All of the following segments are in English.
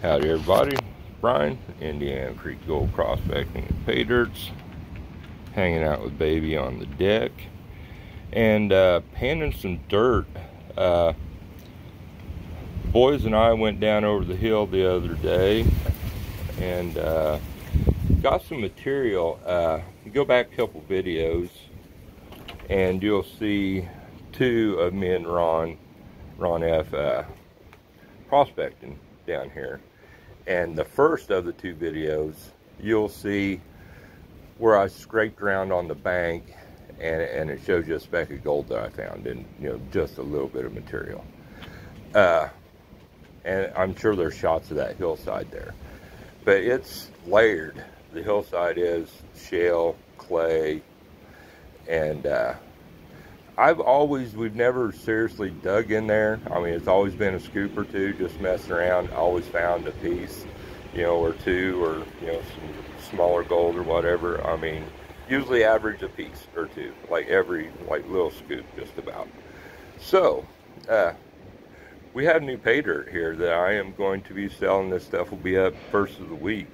Howdy everybody, Brian, Indiana Creek Gold Prospecting and Paydirts, hanging out with baby on the deck, and panning some dirt. The boys and I went down over the hill the other day and got some material. You go back a couple videos and you'll see two of me and Ron F. prospecting down here. And the first of the two videos, you'll see where I scraped around on the bank and it shows you a speck of gold that I found in, just a little bit of material. And I'm sure there's shots of that hillside there. But it's layered. The hillside is shale, clay, and we've never seriously dug in there. I mean, it's always been a scoop or two, just messing around. Always found a piece, or two, or, some smaller gold or whatever. I mean, usually average a piece or two, like every, little scoop just about. So, we have new pay dirt here that I am going to be selling. This stuff will be up first of the week.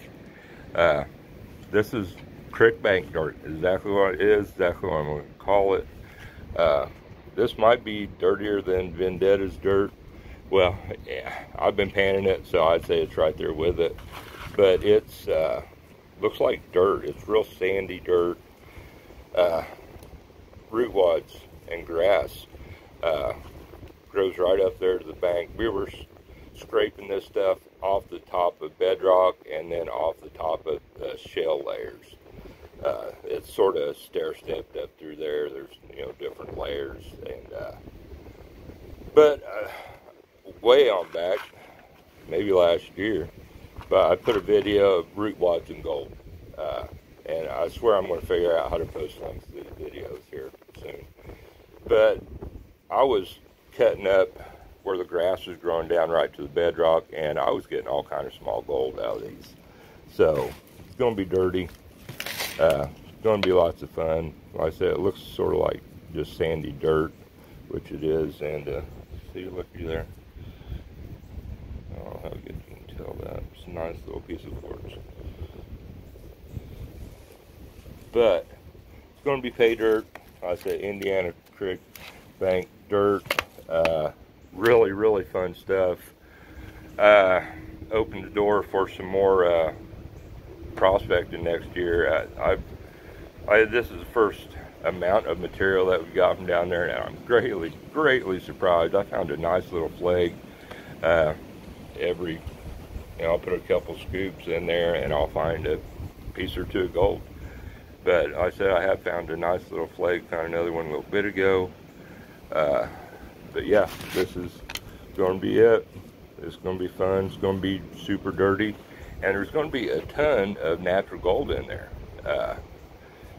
This is CRICK bank dirt, exactly what it is, exactly what I'm going to call it. This might be dirtier than Vendetta's dirt. Well, yeah, I've been panning it, so I'd say it's right there with it. But it's looks like dirt. It's real sandy dirt. Root wads and grass grows right up there to the bank. We were scraping this stuff off the top of bedrock and then off the top of the shale layers. It's sort of stair-stepped up through there. There's, different layers. But way on back, maybe last year, but I put a video of root wads and gold. And I swear I'm going to figure out how to post links to these videos here soon. But I was cutting up where the grass was growing down right to the bedrock, and I was getting all kind of small gold out of these. So it's going to be dirty. It's going to be lots of fun. Like I said, it looks sort of like just sandy dirt, which it is. And see, looky there. I don't know how good you can tell that. It's a nice little piece of quartz. But it's going to be pay dirt. Like I said, Indiana Creek bank dirt. Really, really fun stuff. Opened the door for some more prospecting next year. This is the first amount of material that we got from down there, and I'm greatly surprised. I found a nice little flag. I'll put a couple scoops in there and I'll find a piece or two of gold. But like I said, I have found a nice little flag, found another one a little bit ago. But yeah, this is going to be it. It's going to be fun. It's going to be super dirty. And there's going to be a ton of natural gold in there.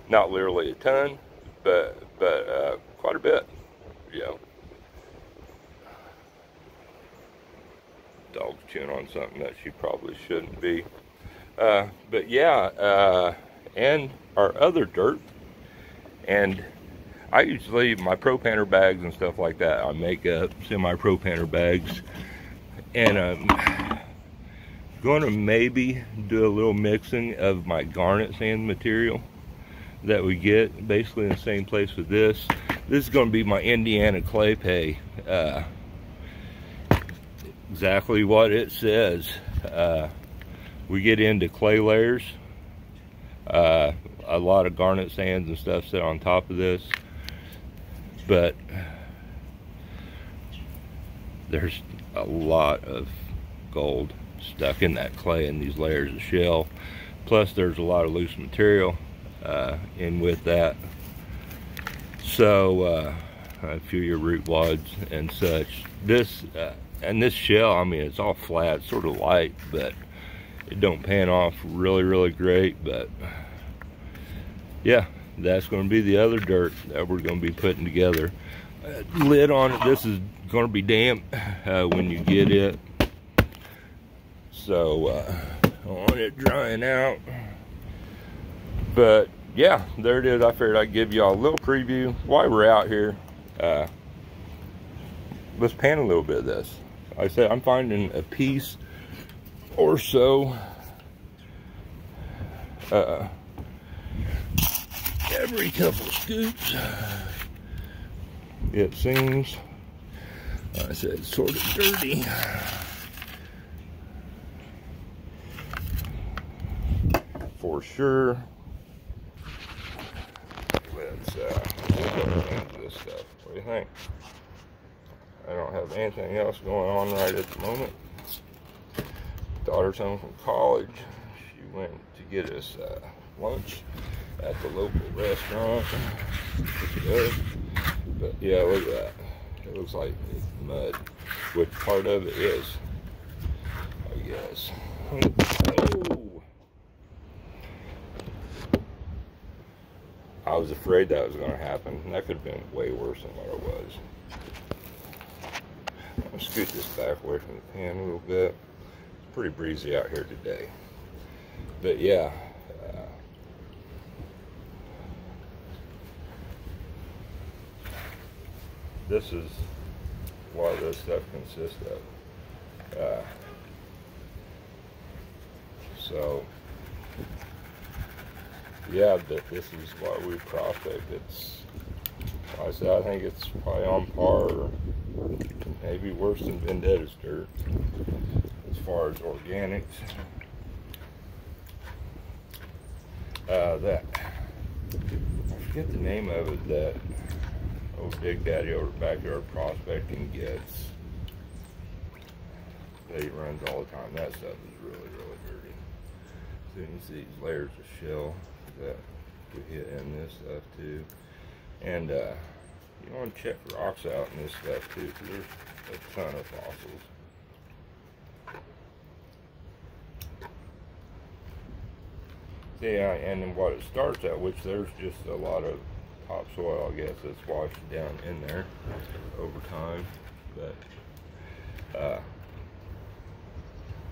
Not literally a ton, but quite a bit. Dog's chewing on something that she probably shouldn't be. But yeah, and our other dirt. And I usually, my propaner bags and stuff like that, I make up semi-propaner bags. And I'm going to maybe do a little mixing of my garnet sand material that we get, basically in the same place with this. This is going to be my Indiana CLAYPAY. Exactly what it says. We get into clay layers. A lot of garnet sands and stuff sit on top of this. But there's a lot of gold stuck in that clay in these layers of shell. Plus there's a lot of loose material in with that. So a few of your root wads and such. This and this shell, I mean, it's all flat, sort of light, but it don't pan off really great. But yeah, that's going to be the other dirt that we're going to be putting together. Lid on it, this is going to be damp when you get it. So I want it drying out. But yeah, there it is. I figured I'd give y'all a little preview while we're out here. Let's pan a little bit of this. Like I said, I'm finding a piece or so. Every couple of scoops, it seems. Like I said, it's sort of dirty. For sure. Let's into this stuff. What do you think? I don't have anything else going on right at the moment. Daughter's home from college. She went to get us lunch at the local restaurant. But yeah, look at that. It looks like it's mud. Which part of it is, I guess. Oh! I was afraid that was going to happen. That could have been way worse than what it was. I'm going to scoot this back away from the pan a little bit. It's pretty breezy out here today. But yeah. This is what this stuff consists of. So, yeah, this is what we prospect. It's, like I said, I think it's probably on par, or maybe worse than Vendetta's dirt as far as organics. That, I forget the name of it, that old Big Daddy over Backyard Prospecting gets, that he runs all the time. That stuff is really, really dirty. So you can see these layers of shell that we hit in this stuff too. And you want to check rocks out in this stuff too, because there's a ton of fossils. Yeah, and then what it starts at, which there's just a lot of topsoil, I guess, that's washed down in there over time. But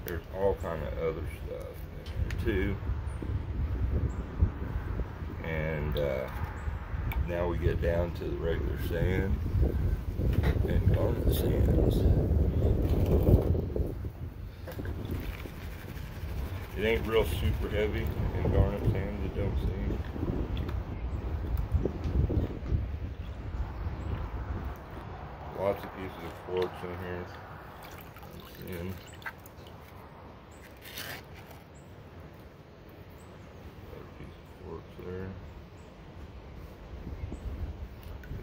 there's all kind of other stuff in there too. And now we get down to the regular sand and garnet sands. It ain't real super heavy in garnet sands, it don't seem. Lots of pieces of quartz in here. Another piece of quartz there.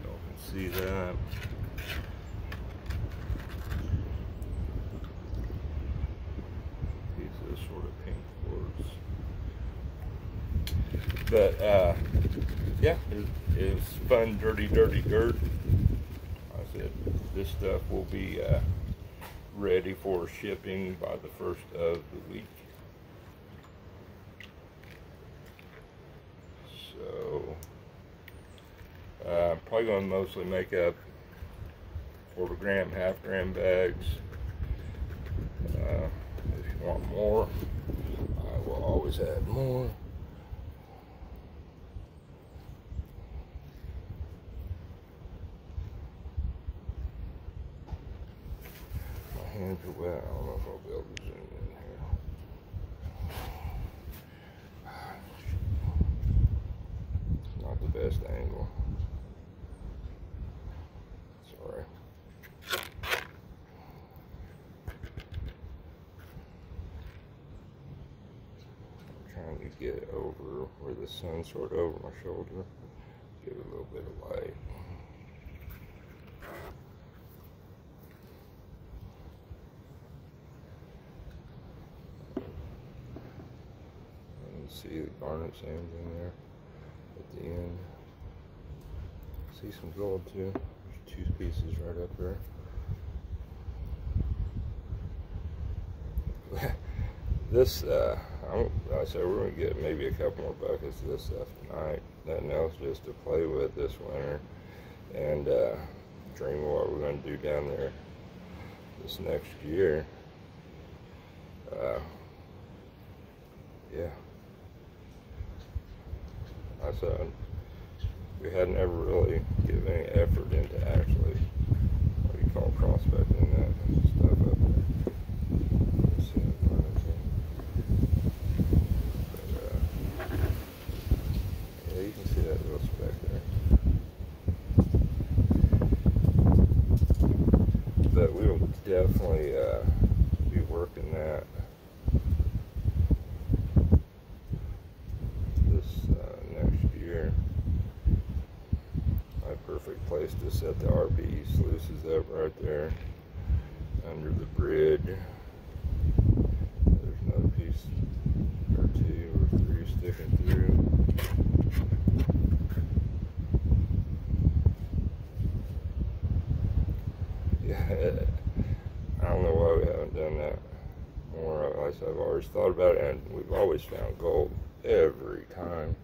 Y'all can see that. Piece of this sort of pink quartz. But yeah, it's fun, dirty dirt. This stuff will be ready for shipping by the first of the week. So I'm probably going to mostly make up 1/4 gram, 1/2 gram bags. If you want more, I will always add more. Hands are wet. I don't know if I'll be able to zoom in here. Not the best angle. Sorry. I'm trying to get it over where the sun's sort of over my shoulder. Give it a little bit of light. See the garnet sands in there at the end. See some gold too. There's 2 pieces right up there. This, I said we're going to get maybe a couple more buckets of this stuff tonight. Nothing else just to play with this winter. And dream of what we're going to do down there this next year. Yeah. I said we hadn't ever really given any effort into actually what you call prospecting that stuff up there. Let's see if I can. just to set the RP sluices up right there under the bridge. There's another piece or two or three sticking through. Yeah, I don't know why we haven't done that more. Like I've always thought about it, and we've always found gold every time.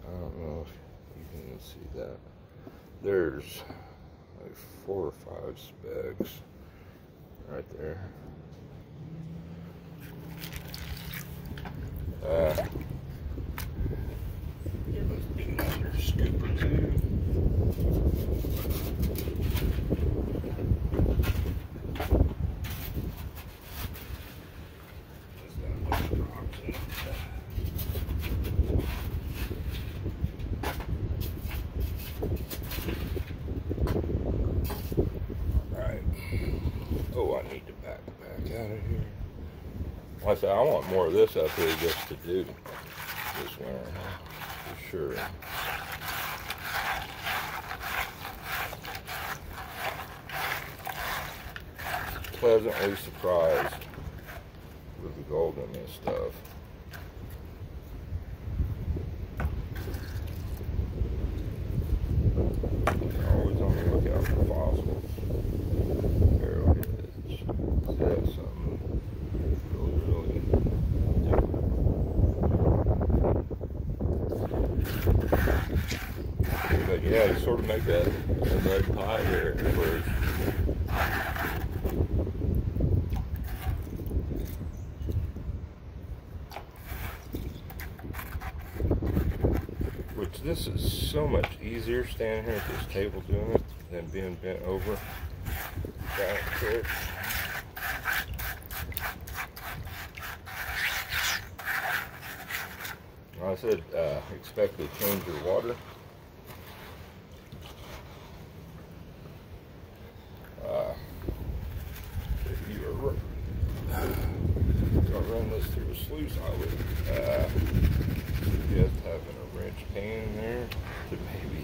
I don't know if you can even see that. There's like 4 or 5 specks right there. There must be another scoop or two. Just got a bunch of rocks in it. Alright. Oh, I need to back out of here. Like I said, I want more of this up here just to do this winter, for sure. Pleasantly surprised with the gold in this stuff. Always on the lookout for fossils. Arrowheads. See, that's something really different. But yeah, you sort of make a red pie here at first. Which this is so much easier standing here at this table doing it than being bent over. Giant trick. Like I said, expect to change your water. If you were gonna run this through a sluice, I would suggest having a wrench pan in there to maybe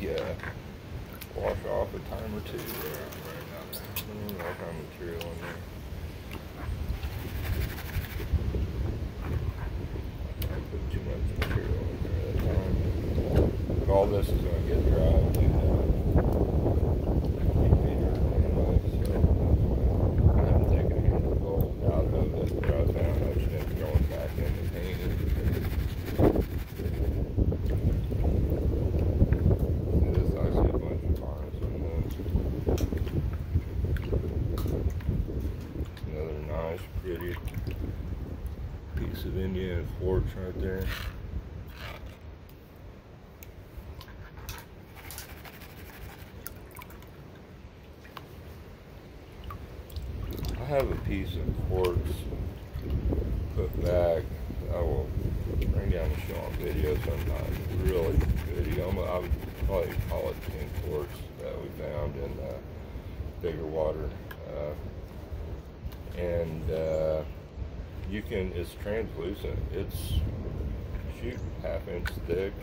wash off a time or two. All kind of material in there. I put too much material in there at that time. All this is going to get dry. I haven't taken any of the gold out of it that I found. I just ended up going back in and painting. This, I see a bunch of harness in this. Another nice, pretty piece of Indian quartz right there. I have a piece of quartz put back. I will bring down and show on video sometime. Really good. I would probably call it pink quartz that we found in bigger water. You can, it's translucent. It's shoot ½ inch thick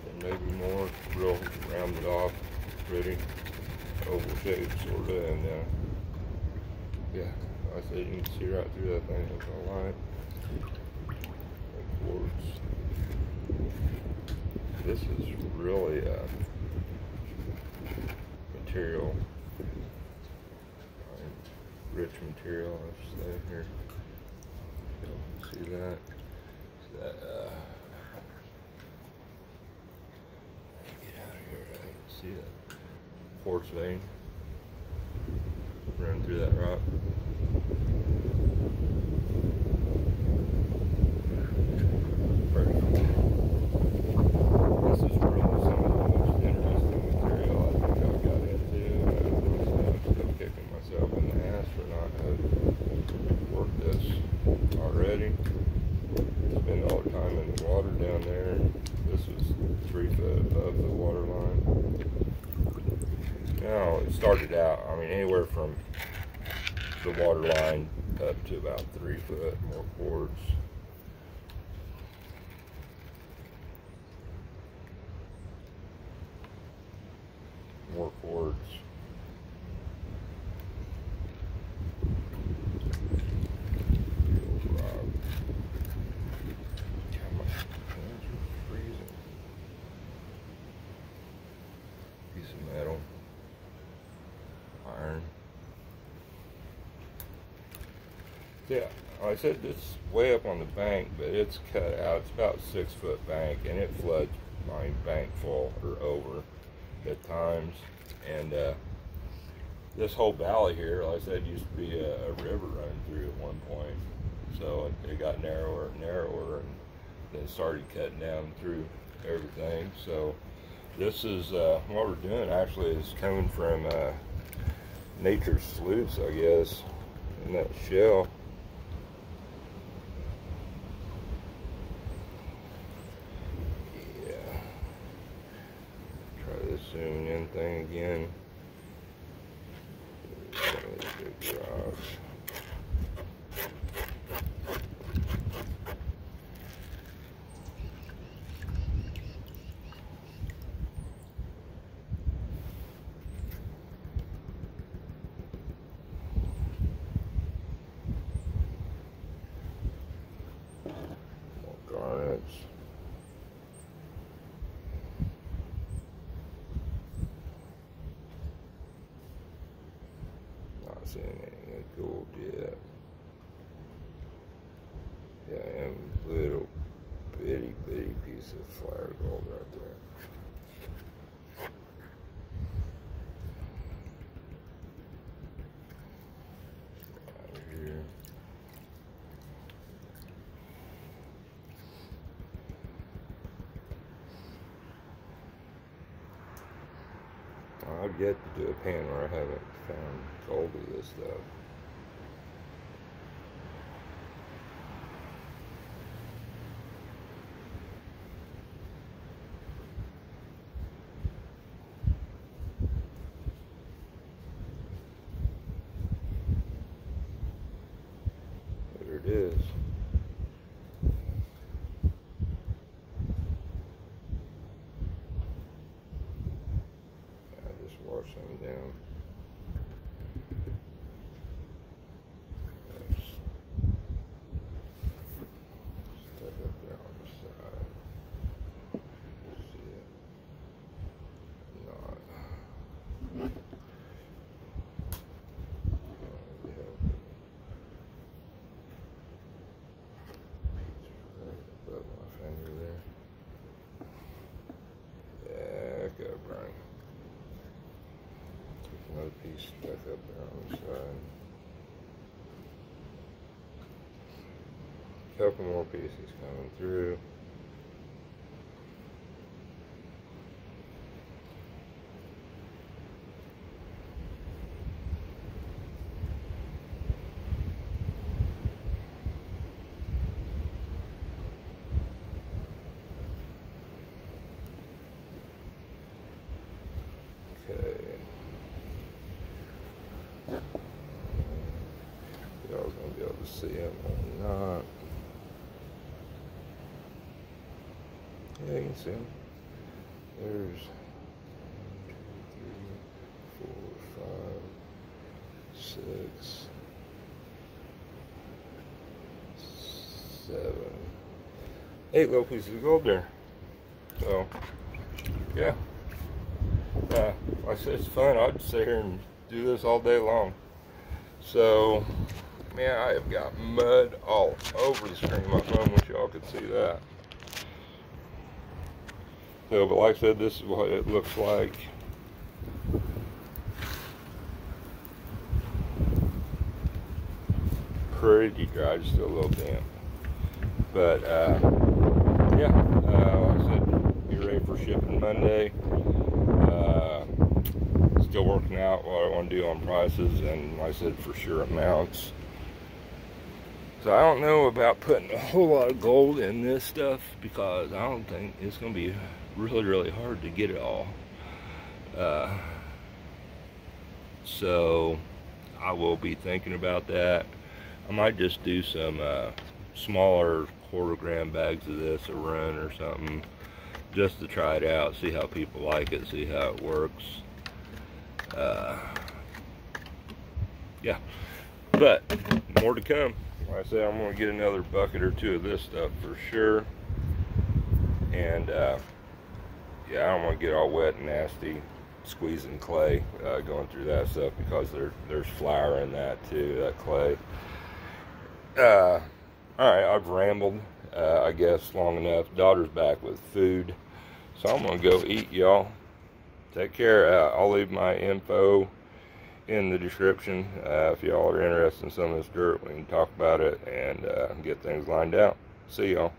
and maybe more, real rounded off, pretty oval shape sorta, and yeah, like I said, you can see right through that thing with the light. Quartz. This is really material, rich material, I should say here. See that? Get out of here, right? See that quartz vein running through that rock? Perfect. This is really some of the most interesting material I think I've got into. I'm still kicking myself in the ass for not having worked this already. Spend all the time in the water down there. This was 3 foot above the water line. Now it started out, I mean, anywhere from the water line up to about 3 foot more quartz. more cords. Piece of metal, iron. Yeah, like I said, it's way up on the bank, but it's cut out. It's about 6 foot bank, and it floods my bank full or over at times. And this whole valley here, like I said, used to be a river running through at one point. So it got narrower and narrower, and then started cutting down through everything. So this is what we're doing actually is coming from nature's sluice, I guess, in that shell. Yeah. Try this zooming in thing again. Garnets. Not seeing any gold yet. Yeah, and little bitty piece of flare gold right there. Right here. I've yet to do a pan where I haven't found gold of this stuff. There it is. Wash them down. Stuck up there on the side. See it? Not. Above my finger there. Yeah, go, Brian. Another piece stuck up there on the side. Couple more pieces coming through. Okay. Y'all's gonna be able to see him or not. Yeah, you can see him. There's 2, 3, 4, 5, 6, 7, 8 little pieces of gold there. So, yeah. Like I said, it's fun. I'd sit here and do this all day long. So, man, I have got mud all over the screen of my phone. Wish y'all could see that. So, but like I said, this is what it looks like. Pretty dry, just still a little damp. But, yeah, like I said, be ready for shipping Monday. Still working out what I want to do on prices and, like I said, for sure amounts. So I don't know about putting a whole lot of gold in this stuff because I don't think it's going to be really hard to get it all. So I will be thinking about that. I might just do some smaller 1/4 gram bags of this, a run or something, just to try it out, see how people like it, see how it works. Yeah, but more to come. Like I said, I'm gonna get another bucket or two of this stuff for sure. And yeah, I don't want to get all wet and nasty squeezing clay going through that stuff, because there's flour in that too, that clay. All right, I've rambled, I guess, long enough. Daughter's back with food, so I'm gonna go eat, y'all. Take care. I'll leave my info in the description. If y'all are interested in some of this dirt, we can talk about it and get things lined out. See y'all.